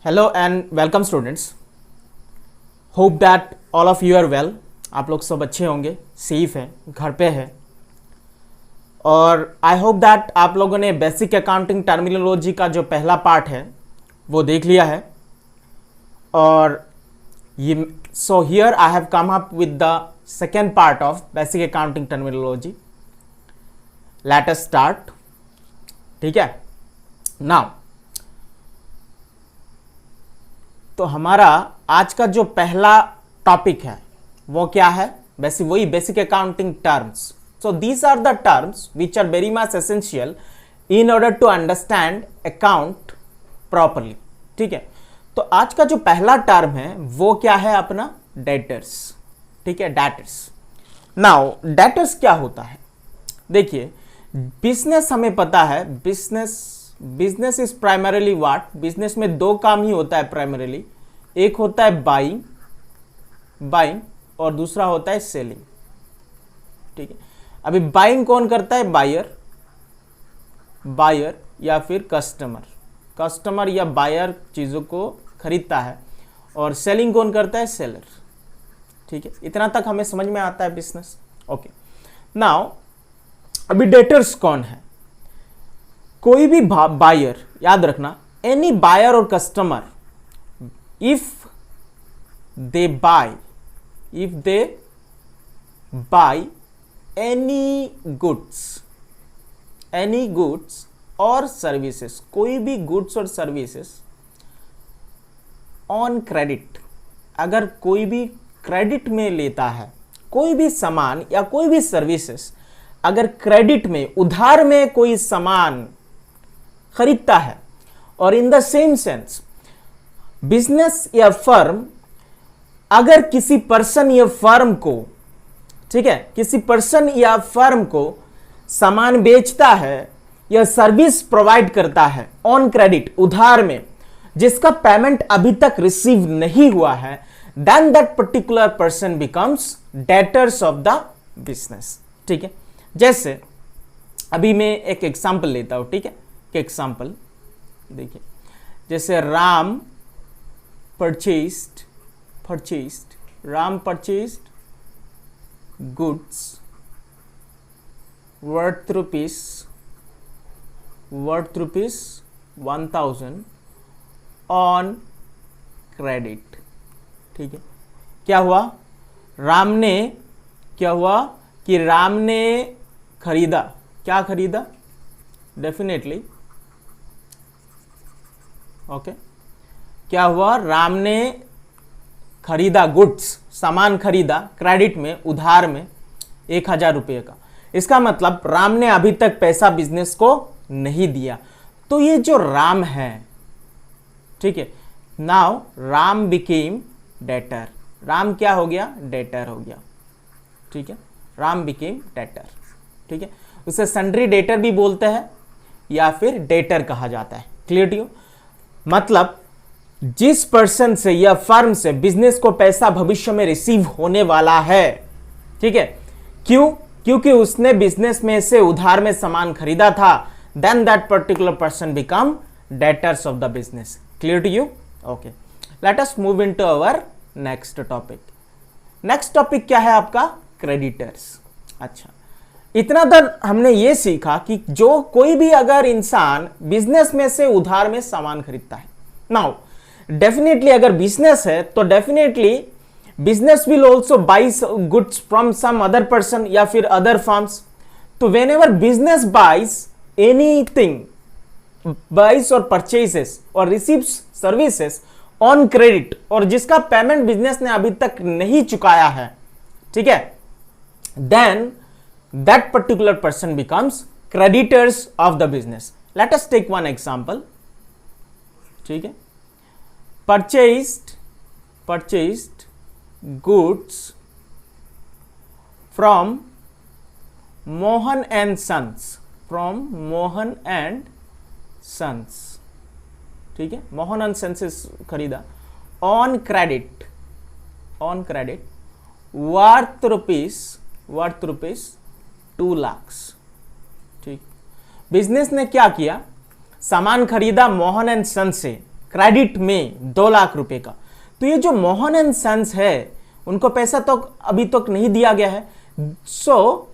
Hello and welcome students. Hope that all of you are well. आप लोग सब अच्छे होंगे, सेफ हैं, घर पे हैं। और आई होप दैट आप लोगों ने बेसिक अकाउंटिंग टर्मिनोलॉजी का जो पहला पार्ट है वो देख लिया है। और ये so here I have come up with the second part of basic accounting terminology. Let us start. ठीक है, नाउ तो हमारा आज का जो पहला टॉपिक है वो क्या है? वही basic accounting terms. So these are the terms which are very much essential in order to understand account properly. ठीक है, तो आज का जो पहला टर्म है वो क्या है? अपना डेटर्स। ठीक है, डेटर्स। नाउ डेटर्स क्या होता है? देखिए, बिजनेस हमें पता है, business is primarily what? Business में दो काम ही होता है प्राइमरीली। एक होता है बाइंग और दूसरा होता है सेलिंग। ठीक है, अभी बाइंग कौन करता है? बायर या फिर कस्टमर या बायर चीजों को खरीदता है। और सेलिंग कौन करता है? सेलर। ठीक है, इतना तक हमें समझ में आता है बिजनेस। ओके, नाउ अभी डेटर्स कौन है? कोई भी बायर, याद रखना, एनी बायर और customer, if they by any goods और सर्विसेज, कोई भी गुड्स और सर्विसेज ऑन क्रेडिट, अगर कोई भी क्रेडिट में लेता है, कोई भी सामान या कोई भी सर्विसेज अगर क्रेडिट में, उधार में कोई सामान खरीदता है, और in the same sense business या फर्म अगर किसी पर्सन या फर्म को, ठीक है, किसी पर्सन या फर्म को सामान बेचता है या सर्विस प्रोवाइड करता है ऑन क्रेडिट, उधार में, जिसका पेमेंट अभी तक रिसीव नहीं हुआ है, then that particular person becomes debtors of the business. ठीक है, जैसे अभी मैं एक एग्जांपल लेता हूं। ठीक है, एग्जांपल देखिए, जैसे Ram purchased goods worth rupees 1000 on credit. ठीक है, क्या हुआ? राम ने खरीदा, क्या खरीदा? डेफिनेटली ओके, क्या हुआ? राम ने खरीदा गुड्स, सामान खरीदा क्रेडिट में, उधार में 1000 रुपये का। इसका मतलब राम ने अभी तक पैसा बिजनेस को नहीं दिया। तो ये जो राम है, ठीक है, now Ram became debtor. Ram क्या हो गया? डेटर हो गया। ठीक है, राम बिकेम डेटर। ठीक है, उसे सन्ड्री डेटर भी बोलते हैं या फिर डेटर कहा जाता है। Clear to you? मतलब जिस पर्सन से या फर्म से बिजनेस को पैसा भविष्य में रिसीव होने वाला है, ठीक है, क्योंकि उसने बिजनेस में से उधार में सामान खरीदा था, then that particular person become debtors of the business. Clear to you? Okay, let us move into our next topic. Next topic क्या है आपका? क्रेडिटर्स। अच्छा, इतना देर हमने ये सीखा कि जो कोई भी अगर इंसान बिजनेस में से उधार में सामान खरीदता है, नाउ डेफिनेटली अगर बिजनेस है तो definitely business will also buy goods from some other person या फिर अदर फर्म्स। तो whenever business buys anything, buys और परचेसेस और रिसीव्स सर्विसेस ऑन क्रेडिट, और जिसका पेमेंट बिजनेस ने अभी तक नहीं चुकाया है, ठीक है, then that particular person becomes creditors of the business. Let us take one example. ठीक है, purchased goods from Mohan and Sons, ठीक है, मोहन एंड सन्स से खरीदा on credit worth rupees 2 lakh. ठीक, बिजनेस ने क्या किया? सामान खरीदा मोहन एंड सन से क्रेडिट में 2 लाख रुपए का। तो ये जो मोहन एंड सन्स है उनको पैसा तो अभी तक नहीं दिया गया है। So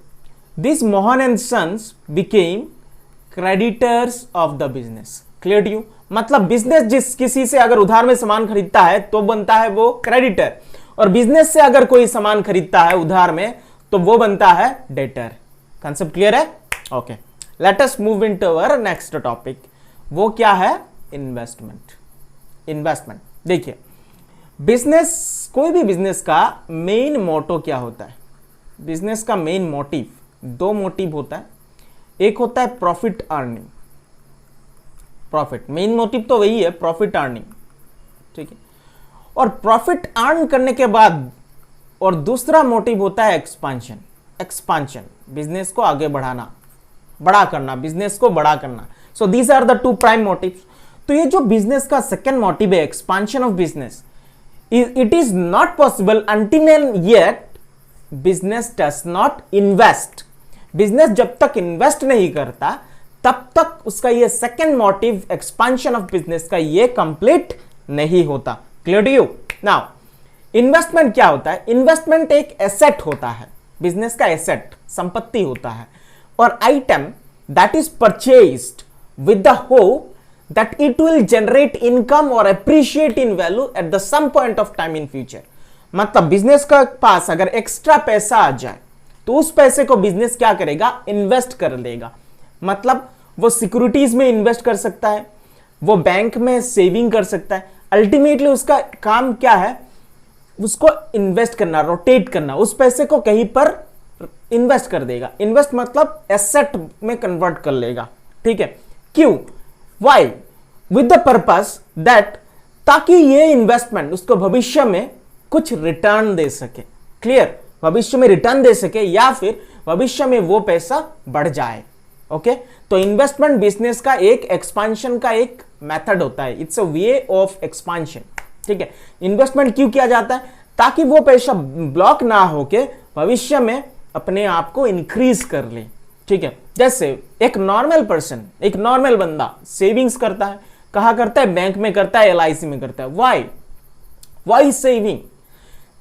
this Mohan and sons became creditors of the business. Clear to you? मतलब बिजनेस जिस किसी से अगर उधार में सामान खरीदता है तो बनता है वो क्रेडिटर, और बिजनेस से अगर कोई सामान खरीदता है उधार में तो वो बनता है डेटर। कंसेप्ट क्लियर है? Okay, let us move into our next topic. वो क्या है? इन्वेस्टमेंट। इन्वेस्टमेंट देखिए, बिजनेस, कोई भी बिजनेस का मेन मोटो क्या होता है? बिजनेस का मेन मोटिव, 2 मोटिव होता है। एक होता है profit earning, profit, main motive तो वही है, प्रॉफिट अर्निंग, ठीक है। और प्रॉफिट अर्न करने के बाद और दूसरा मोटिव होता है एक्सपांशन। एक्सपांशन, बिजनेस को आगे बढ़ाना, बड़ा करना, बिजनेस को बड़ा करना। So these are the 2 prime motives. तो ये जो बिजनेस का सेकेंड मोटिव है, expansion of business, it is not possible until and yet business does not invest. Business जब तक इन्वेस्ट नहीं करता तब तक उसका ये second motive expansion of business का ये कंप्लीट नहीं होता। Clear to you? Now investment क्या होता है? इन्वेस्टमेंट एक एसेट होता है, बिजनेस का एसेट, संपत्ति होता है, और item that is purchased with the hope that it will generate income or appreciate in value at the some point of time in future। मतलब बिजनेस का पास अगर एक्स्ट्रा पैसा आ जाए तो उस पैसे को बिजनेस क्या करेगा? इन्वेस्ट कर लेगा। मतलब वो सिक्योरिटीज में इन्वेस्ट कर सकता है, वो बैंक में सेविंग कर सकता है। अल्टीमेटली उसका काम क्या है? उसको इन्वेस्ट करना, रोटेट करना, उस पैसे को कहीं पर इन्वेस्ट कर देगा। इन्वेस्ट मतलब एसेट में कन्वर्ट कर लेगा, ठीक है। क्यों? Why? With the purpose that ताकि ये इन्वेस्टमेंट उसको भविष्य में कुछ रिटर्न दे सके। क्लियर? भविष्य में रिटर्न दे सके या फिर भविष्य में वो पैसा बढ़ जाए। ओके, तो इन्वेस्टमेंट बिजनेस का एक एक्सपांशन का एक मेथड होता है। It's a way of expansion, ठीक है। इन्वेस्टमेंट क्यों किया जाता है? ताकि वो पैसा ब्लॉक ना होके भविष्य में अपने आप को इंक्रीज कर ले, ठीक है। जैसे एक नॉर्मल पर्सन, एक नॉर्मल बंदा सेविंग्स करता है, कहां करता है? बैंक में करता है, LIC में करता है। Why saving?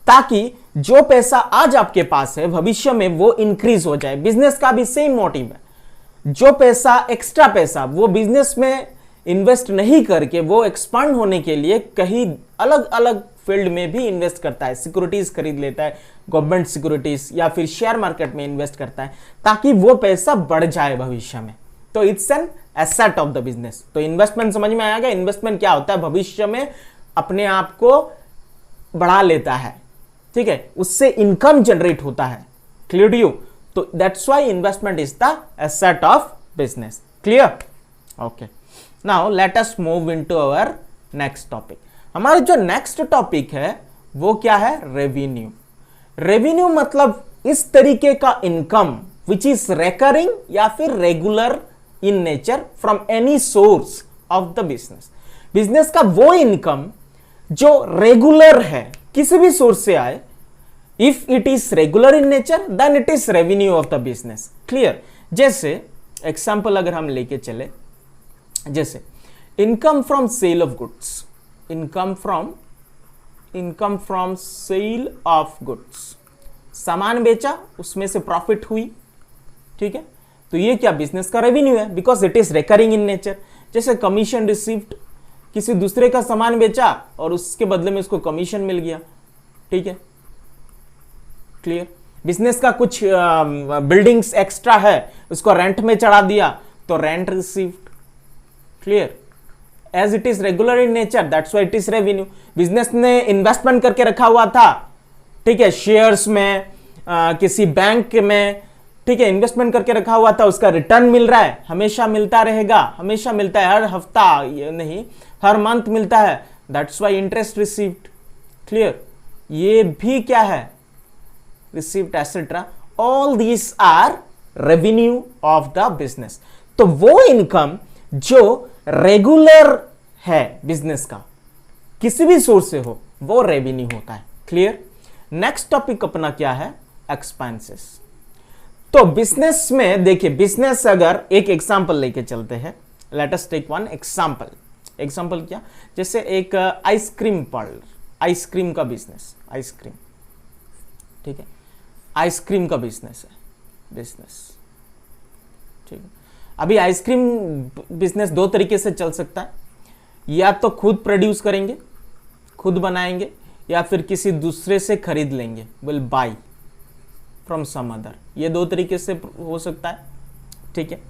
ताकि जो पैसा आज आपके पास है भविष्य में वो इंक्रीज हो जाए। बिजनेस का भी सेम मोटिव है। जो पैसा, एक्स्ट्रा पैसा वो बिजनेस में इन्वेस्ट नहीं करके वो एक्सपांड होने के लिए कहीं अलग अलग फील्ड में भी इन्वेस्ट करता है। सिक्योरिटीज खरीद लेता है, गवर्नमेंट सिक्योरिटीज, या फिर शेयर मार्केट में इन्वेस्ट करता है ताकि वो पैसा बढ़ जाए भविष्य में। तो it's an asset of the business. तो इन्वेस्टमेंट समझ में आएगा? इन्वेस्टमेंट क्या होता है? भविष्य में अपने आप को बढ़ा लेता है, ठीक है, उससे इनकम जनरेट होता है। Clear to you? तो that's why investment is the asset of business. Clear? Okay, now let us move into our next topic. हमारा जो नेक्स्ट टॉपिक है वो क्या है? रेवेन्यू। रेवेन्यू मतलब इस तरीके का इनकम विच इज रेकरिंग या फिर regular in nature from any source of the business. Business का वो इनकम जो रेगुलर है, किसी भी सोर्स से आए। If it is regular in nature then it is revenue of the business. Clear? जैसे एग्जांपल अगर हम लेके चले, जैसे income from sale of goods, income from sale of goods, सामान बेचा, उसमें से प्रॉफिट हुई, ठीक है। तो ये क्या? बिजनेस का रेवेन्यू है, because it is recurring in nature. जैसे कमीशन रिसीव्ड, किसी दूसरे का सामान बेचा और उसके बदले में उसको कमीशन मिल गया, ठीक है। क्लियर? बिजनेस का कुछ बिल्डिंग्स एक्स्ट्रा है, उसको रेंट में चढ़ा दिया तो rent received. Clear? As it is regular in nature that's why it is revenue. Business ने इन्वेस्टमेंट करके रखा हुआ था, ठीक है, शेयर्स में, किसी बैंक में, ठीक है, इन्वेस्टमेंट करके रखा हुआ था, उसका रिटर्न मिल रहा है, हमेशा मिलता रहेगा, हमेशा मिलता है, हर हफ्ता नहीं, हर मंथ मिलता है, that's why interest received. Clear? ये भी क्या है? Received etcetera. All this are revenue of the business. तो वो इनकम जो रेगुलर है बिजनेस का, किसी भी सोर्स से हो, वो रेवेन्यू होता है। क्लियर? नेक्स्ट टॉपिक अपना क्या है? एक्सपेंसेस। तो बिजनेस में देखिए, बिजनेस अगर एक एग्जांपल लेके चलते हैं, let us take one example. Example क्या, जैसे एक आइसक्रीम पार्लर, आइसक्रीम का बिजनेस, आइसक्रीम, ठीक है, आइसक्रीम का बिजनेस है, बिजनेस, ठीक है। अभी आइसक्रीम बिजनेस दो तरीके से चल सकता है, या तो खुद प्रोड्यूस करेंगे, खुद बनाएंगे, या फिर किसी दूसरे से खरीद लेंगे, will buy from some other, ये दो तरीके से हो सकता है, ठीक है,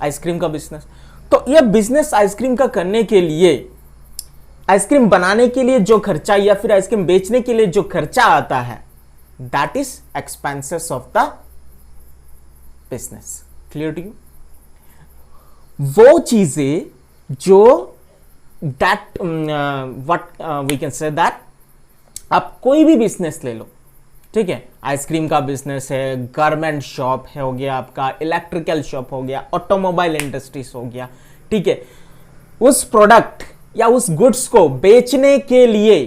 आइसक्रीम का बिजनेस। तो ये बिजनेस आइसक्रीम का करने के लिए, आइसक्रीम बनाने के लिए जो खर्चा या फिर आइसक्रीम बेचने के लिए जो खर्चा आता है, that is expenses of the business. Clear to you? वो चीजें जो that what we can say that, आप कोई भी बिजनेस ले लो, ठीक है, आइसक्रीम का बिजनेस है, गारमेंट शॉप है, हो गया आपका, इलेक्ट्रिकल शॉप हो गया, ऑटोमोबाइल इंडस्ट्रीज हो गया, ठीक है, उस प्रोडक्ट या उस गुड्स को बेचने के लिए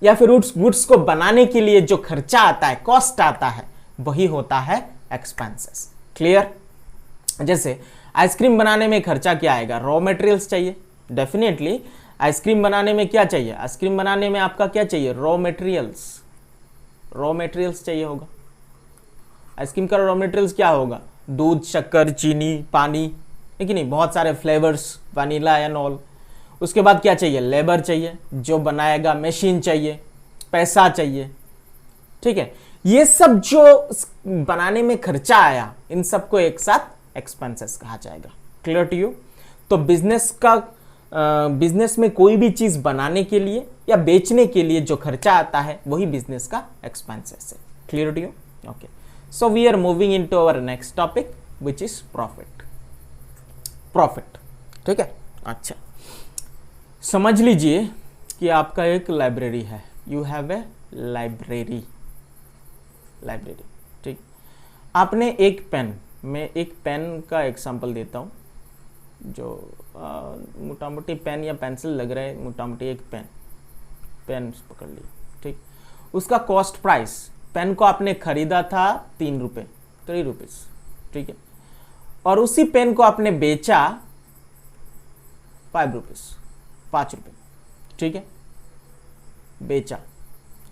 या फिर उस गुड्स को बनाने के लिए जो खर्चा आता है, कॉस्ट आता है, वही होता है एक्सपेंसेस। क्लियर? जैसे आइसक्रीम बनाने में खर्चा क्या आएगा, रॉ मटेरियल्स चाहिए, डेफिनेटली आइसक्रीम बनाने में क्या चाहिए, आइसक्रीम बनाने में आपका क्या चाहिए, रॉ मटेरियल्स, रॉ मटेरियल्स चाहिए होगा। आइसक्रीम का रॉ मटेरियल्स क्या होगा, दूध, शक्कर, चीनी, पानी, है कि नहीं, बहुत सारे फ्लेवर्स, वनीला एंड ऑल। उसके बाद क्या चाहिए, लेबर चाहिए जो बनाएगा, मशीन चाहिए, पैसा चाहिए, ठीक है। ये सब जो बनाने में खर्चा आया, इन सबको एक साथ एक्सपेंसेस कहा जाएगा। Clear to you? तो बिजनेस में कोई भी चीज बनाने के लिए या बेचने के लिए जो खर्चा आता है, वही बिजनेस का एक्सपेंसेस है। Clear to you? Okay, so we are moving into our next topic which is profit. Profit, ठीक है। अच्छा, समझ लीजिए कि आपका एक लाइब्रेरी है, you have a library, library, ठीक। आपने एक पेन, मैं एक पेन का एग्जांपल देता हूँ, जो मोटा मोटी पेन या पेंसिल लग रहा है, मोटा मोटी एक पेन पकड़ ली, ठीक। उसका कॉस्ट प्राइस, पेन को आपने खरीदा था 3 रुपये, 3 रुपीज़, ठीक है, और उसी पेन को आपने बेचा 5 रुपीज़, 5 रुपये, ठीक है, बेचा,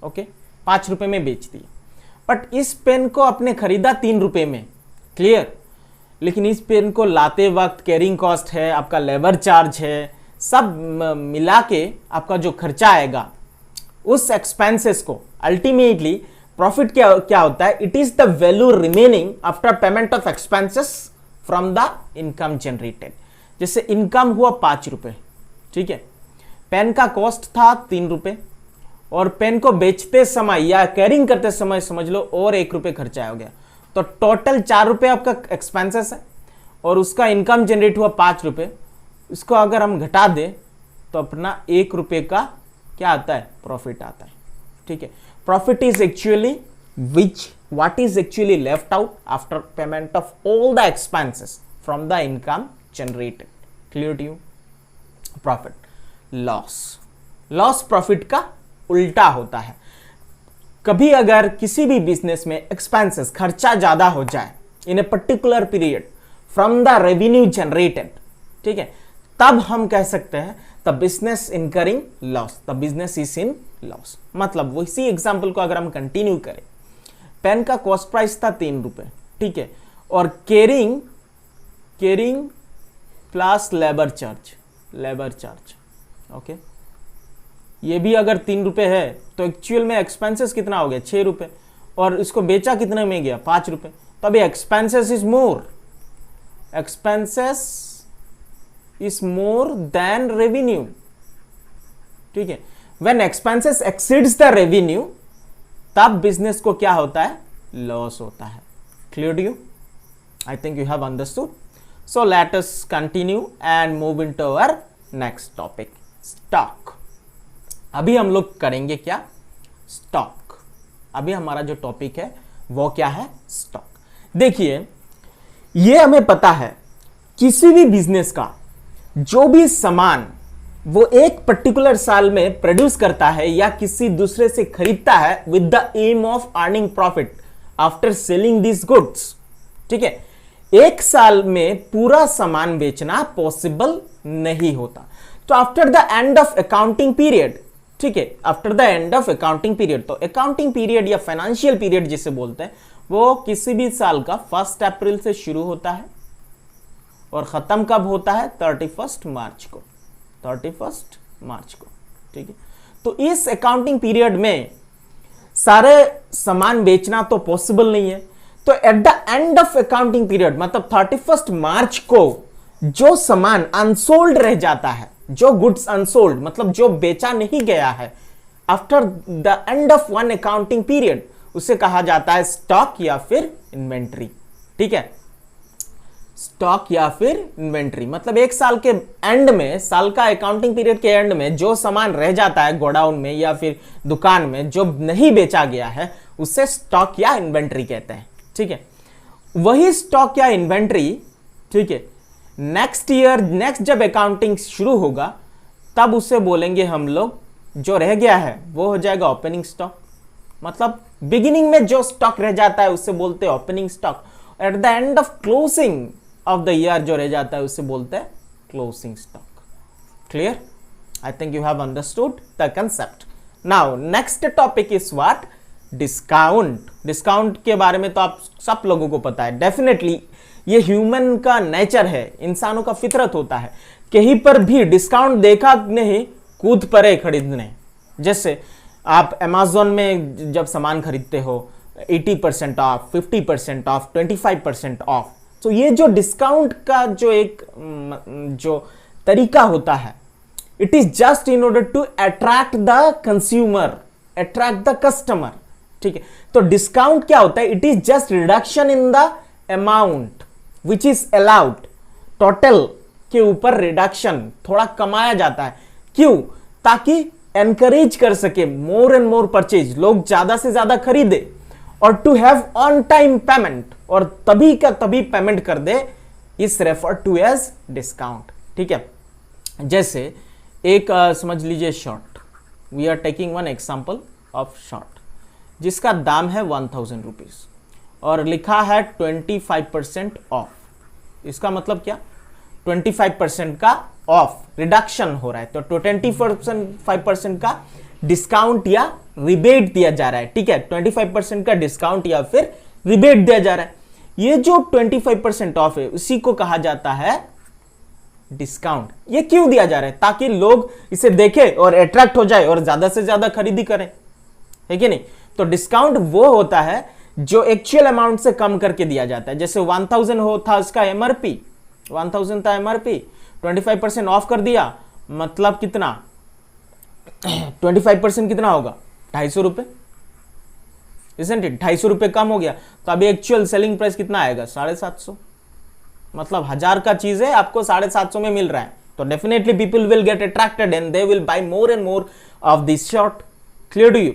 ओके, 5 रुपये में बेच दिया। बट इस पेन को आपने खरीदा 3 रुपये में, क्लियर, लेकिन इस पेन को लाते वक्त कैरिंग कॉस्ट है, आपका लेबर चार्ज है, सब मिला के आपका जो खर्चा आएगा, उस एक्सपेंसेस को अल्टीमेटली प्रॉफिट क्या होता है, it is the value remaining after payment of expenses from the income generated. जैसे इनकम हुआ 5 रुपये, ठीक है, पेन का कॉस्ट था 3 रुपये, और पेन को बेचते समय या कैरिंग करते समय समझ लो और 1 रुपये खर्चा हो गया, तो टोटल 4 रुपये आपका एक्सपेंसेस है, और उसका इनकम जनरेट हुआ 5 रुपये। इसको अगर हम घटा दें तो अपना 1 रुपये का क्या आता है, प्रॉफिट आता है, ठीक है। Profit is actually what is actually left out after payment of all the expenses from the income generated. Clear to you? Profit, loss profit का उल्टा होता है। कभी अगर किसी भी बिजनेस में एक्सपेंसेस, खर्चा ज्यादा हो जाए in a particular period from the revenue generated, ठीक है, तब हम कह सकते हैं the business incurring loss, the business is in loss. मतलब इसी एग्जांपल को अगर हम कंटिन्यू करें, पेन का कॉस्ट प्राइस था 3 रुपये, ठीक है, और carrying plus labour charge, okay, ये भी अगर 3 रुपये है तो एक्चुअल में एक्सपेंसेस कितना हो गया, 6 रुपये, और इसको बेचा कितने में गया, 5 रुपये, तब expenses is more than revenue, ठीक है। When expenses exceeds the revenue, तब बिजनेस को क्या होता है, लॉस होता है। Clear to you? I think you have understood. So let us continue and move into our next topic, stock. अभी हम लोग करेंगे क्या, स्टॉक। अभी हमारा जो टॉपिक है वो क्या है, स्टॉक। देखिए, ये हमें पता है किसी भी बिजनेस का जो भी सामान वो एक पर्टिकुलर साल में प्रोड्यूस करता है या किसी दूसरे से खरीदता है with the aim of earning profit after selling this goods, ठीक है, एक साल में पूरा सामान बेचना पॉसिबल नहीं होता। तो after the end of accounting period, ठीक है, after the end of accounting period, तो अकाउंटिंग पीरियड या फाइनेंशियल पीरियड जिसे बोलते हैं वो किसी भी साल का 1 अप्रैल से शुरू होता है और खत्म कब होता है? 31 मार्च को, 31 मार्च को, ठीक है। तो इस अकाउंटिंग पीरियड में सारे सामान बेचना तो पॉसिबल नहीं है, तो at the end of accounting period मतलब 31 मार्च को जो सामान अनसोल्ड रह जाता है, जो गुड्स अनसोल्ड मतलब जो बेचा नहीं गया है, after the end of one accounting period उसे कहा जाता है स्टॉक या फिर इन्वेंट्री, ठीक है। स्टॉक या फिर इन्वेंट्री मतलब एक साल के एंड में, साल का अकाउंटिंग पीरियड के एंड में जो सामान रह जाता है गोडाउन में या फिर दुकान में जो नहीं बेचा गया है उसे स्टॉक या इन्वेंट्री कहते हैं, ठीक है। वही स्टॉक या इन्वेंट्री, ठीक है, नेक्स्ट ईयर नेक्स्ट जब अकाउंटिंग शुरू होगा तब उसे बोलेंगे हम लोग, जो रह गया है वो हो जाएगा ओपनिंग स्टॉक, मतलब बिगिनिंग में जो स्टॉक रह जाता है उसे बोलते हैं opening stock. At the end of closing of the year जो रह जाता है उसे बोलते हैं closing stock. Clear? I think you have understood the concept. Now next topic is what? Discount. Discount के बारे में तो आप सब लोगों को पता है, डेफिनेटली ये ह्यूमन का नेचर है, इंसानों का फितरत होता है, कहीं पर भी डिस्काउंट देखा नहीं कूद पड़े खरीदने। जैसे आप अमेज़न में जब सामान खरीदते हो 80% ऑफ, 50% ऑफ, 25% ऑफ, तो ये जो डिस्काउंट का जो एक जो तरीका होता है, it is just in order to attract the consumer, attract the customer, ठीक है। तो डिस्काउंट क्या होता है? It is just reduction in the amount which is allowed, total के ऊपर रिडक्शन, थोड़ा कमाया जाता है। क्यों? ताकि एनकरेज कर सके मोर एंड मोर परचेज, लोग ज्यादा से ज्यादा खरीदे, और to have on time payment, और तभी का तभी पेमेंट कर दे, इस रेफर टू एज डिस्काउंट, ठीक है। जैसे एक समझ लीजिए shirt, we are taking one example of shirt जिसका दाम है 1000 रुपीज और लिखा है 25% ऑफ। इसका मतलब क्या? 25% का ऑफ, रिडक्शन हो रहा है, तो 25% का डिस्काउंट या रिबेट दिया जा रहा है, ठीक है। 25% का डिस्काउंट या फिर रिबेट दिया जा रहा है। ये जो 25% ऑफ है उसी को कहा जाता है डिस्काउंट। ये क्यों दिया जा रहा है? ताकि लोग इसे देखें और अट्रैक्ट हो जाए और ज्यादा से ज्यादा खरीदी करें, है कि नहीं। तो डिस्काउंट वो होता है जो एक्चुअल अमाउंट से कम करके दिया जाता है। जैसे 1000 हो था उसका एमआरपी, 1000 था एमआरपी, 25% ऑफ कर दिया, मतलब कितना? 25% कितना होगा? 250 रुपए, इसंट इट? 250 रुपए कम हो गया, तो अभी एक्चुअल सेलिंग प्राइस कितना आएगा? 750। मतलब 1000 का चीज है आपको 750 में मिल रहा है, तो definitely people will get attracted and they will buy more and more of this shirt. Clear to you?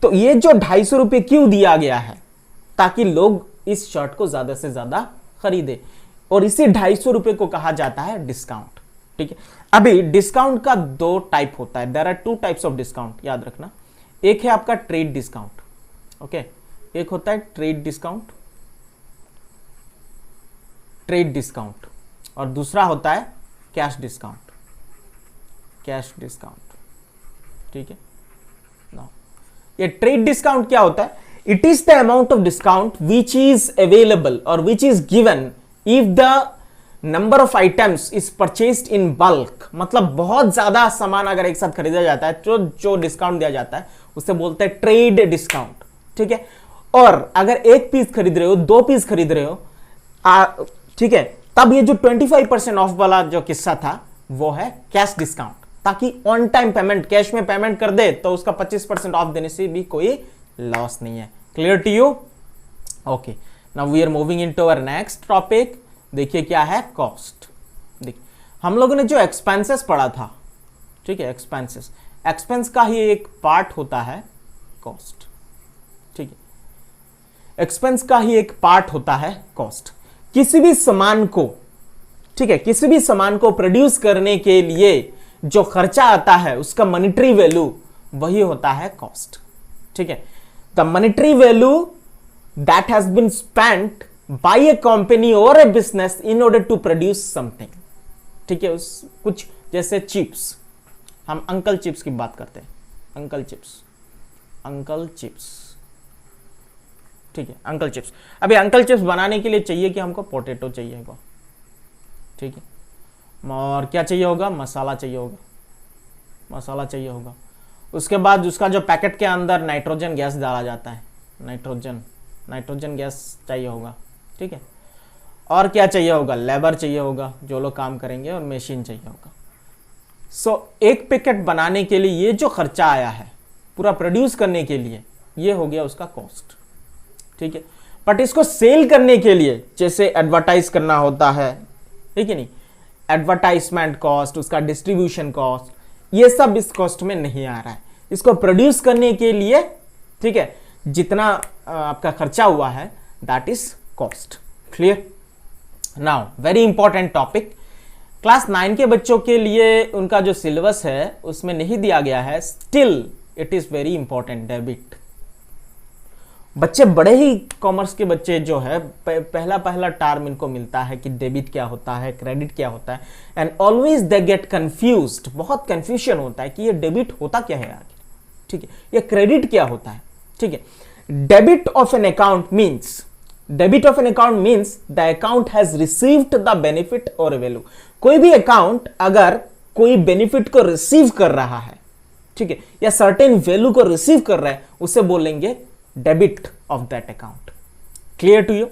तो ये जो 250 रुपए क्यों दिया गया है? ताकि लोग इस शर्ट को ज्यादा से ज्यादा खरीदे, और इसी 250 रुपए को कहा जाता है डिस्काउंट, ठीक है। अभी डिस्काउंट का 2 टाइप होता है, there are 2 types of discount, याद रखना। एक है आपका ट्रेड डिस्काउंट, ओके, एक होता है ट्रेड डिस्काउंट, ट्रेड डिस्काउंट, और दूसरा होता है कैश डिस्काउंट, कैश डिस्काउंट, ठीक है। नाउ ये ट्रेड डिस्काउंट क्या होता है? It is the amount of discount which is available और which is given if the number of items is purchased in bulk. मतलब बहुत ज्यादा सामान अगर एक साथ खरीदा जाता है तो जो डिस्काउंट दिया जाता है उसे बोलते हैं ट्रेड डिस्काउंट, ठीक है। और अगर एक पीस खरीद रहे हो, 2 पीस खरीद रहे हो, ठीक है, तब ये जो 25% ऑफ वाला जो किस्सा था वो है कैश डिस्काउंट, ताकि ऑन टाइम पेमेंट, कैश में पेमेंट कर दे तो उसका 25% ऑफ देने से भी कोई लॉस नहीं है। Clear to you? Okay, now we are moving into our next topic. देखिए क्या है? कॉस्ट। देखिए हम लोगों ने जो एक्सपेंसेस पढ़ा था, ठीक है, एक्सपेंसेस, एक्सपेंस का ही एक पार्ट होता है कॉस्ट, ठीक है, एक्सपेंस का ही एक पार्ट होता है कॉस्ट। किसी भी सामान को, ठीक है, किसी भी सामान को प्रोड्यूस करने के लिए जो खर्चा आता है उसका मॉनेटरी वैल्यू वही होता है कॉस्ट, ठीक है। The monetary value that has been spent by a company और a business in order to produce something, ठीक है, कुछ जैसे चिप्स, हम अंकल चिप्स की बात करते हैं, अंकल चिप्स, ठीक है, अंकल चिप्स। अभी अंकल चिप्स बनाने के लिए चाहिए कि हमको पोटैटो चाहिए होगा, ठीक है, और क्या चाहिए होगा, मसाला चाहिए होगा। उसके बाद उसका जो पैकेट के अंदर नाइट्रोजन गैस डाला जाता है, नाइट्रोजन गैस चाहिए होगा, ठीक है, और क्या चाहिए होगा, लेबर चाहिए होगा जो लोग काम करेंगे, और मशीन चाहिए होगा। एक पैकेट बनाने के लिए ये जो खर्चा आया है पूरा प्रोड्यूस करने के लिए, ये हो गया उसका कॉस्ट, ठीक है। बट इसको सेल करने के लिए जैसे एडवर्टाइज करना होता है, ठीक है नहीं, एडवर्टाइजमेंट कॉस्ट, उसका डिस्ट्रीब्यूशन कॉस्ट, ये सब इस कॉस्ट में नहीं आ रहा है। इसको प्रोड्यूस करने के लिए, ठीक है, जितना आपका खर्चा हुआ है that is cost. Clear? Now very important topic, class 9 के बच्चों के लिए उनका जो सिलेबस है उसमें नहीं दिया गया है, still it is very important, debit. बच्चे बड़े ही कॉमर्स के बच्चे जो है पहला टर्म इनको मिलता है कि डेबिट क्या होता है, क्रेडिट क्या होता है, and always they get confused, बहुत कंफ्यूजन होता है कि ये डेबिट होता क्या है आगे, ठीक है, ये क्रेडिट क्या होता है, ठीक है। Debit of an account means the account has received the benefit और वैल्यू। कोई भी अकाउंट अगर कोई बेनिफिट को रिसीव कर रहा है, ठीक है, या सर्टेन वैल्यू को रिसीव कर रहा है, उसे बोलेंगे debit of that account. Clear to you?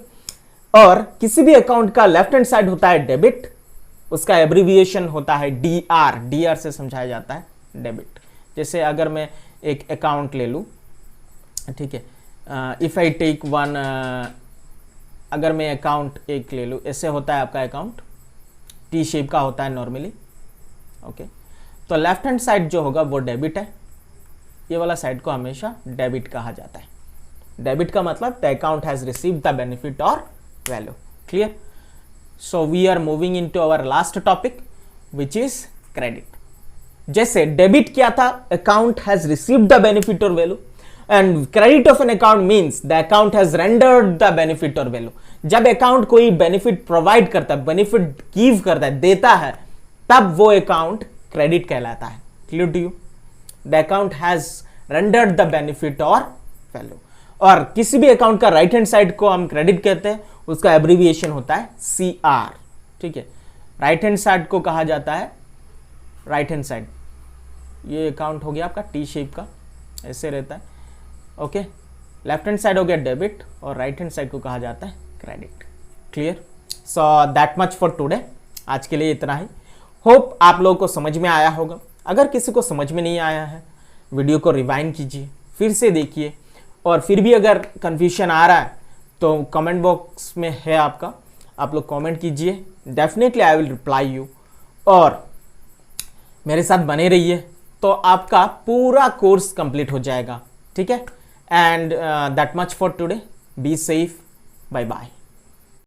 और किसी भी अकाउंट का लेफ्ट हैंड साइड होता है डेबिट, उसका एब्रिविएशन होता है डीआर से समझाया जाता है डेबिट। जैसे अगर मैं एक अकाउंट ले लूं, ठीक है, इफ आई टेक वन, अगर मैं अकाउंट एक ले लूं, ऐसे होता है आपका अकाउंट, टी शेप का होता है नॉर्मली, ओके, तो लेफ्ट हैंड साइड जो होगा वो डेबिट है, ये वाला साइड को हमेशा डेबिट कहा जाता है। डेबिट का मतलब the account has received the benefit और value. Clear? So we are moving into our last topic which is credit. जैसे डेबिट क्या था, account has received the benefit और value, and credit of an account means the account has rendered the benefit और value. जब account कोई benefit provide करता है, benefit give करता है, देता है, तब वो अकाउंट क्रेडिट कहलाता है। Clear to you? The account has rendered the benefit और वैल्यू। और किसी भी अकाउंट का राइट हैंड साइड को हम क्रेडिट कहते हैं, उसका एब्रिविएशन होता है CR, ठीक है। राइट हैंड साइड को कहा जाता है, राइट हैंड साइड, ये अकाउंट हो गया आपका टी शेप का, ऐसे रहता है, ओके। लेफ्ट हैंड साइड हो गया डेबिट, और राइट हैंड साइड को कहा जाता है credit. Clear? So that much for today, आज के लिए इतना ही। होप आप लोगों को समझ में आया होगा। अगर किसी को समझ में नहीं आया है, वीडियो को रिवाइंड कीजिए, फिर से देखिए, और फिर भी अगर कंफ्यूजन आ रहा है तो कमेंट बॉक्स में है आपका, आप लोग कमेंट कीजिए, definitely I will reply you. और मेरे साथ बने रहिए तो आपका पूरा कोर्स कंप्लीट हो जाएगा, ठीक है। And that much for today, be safe, bye bye.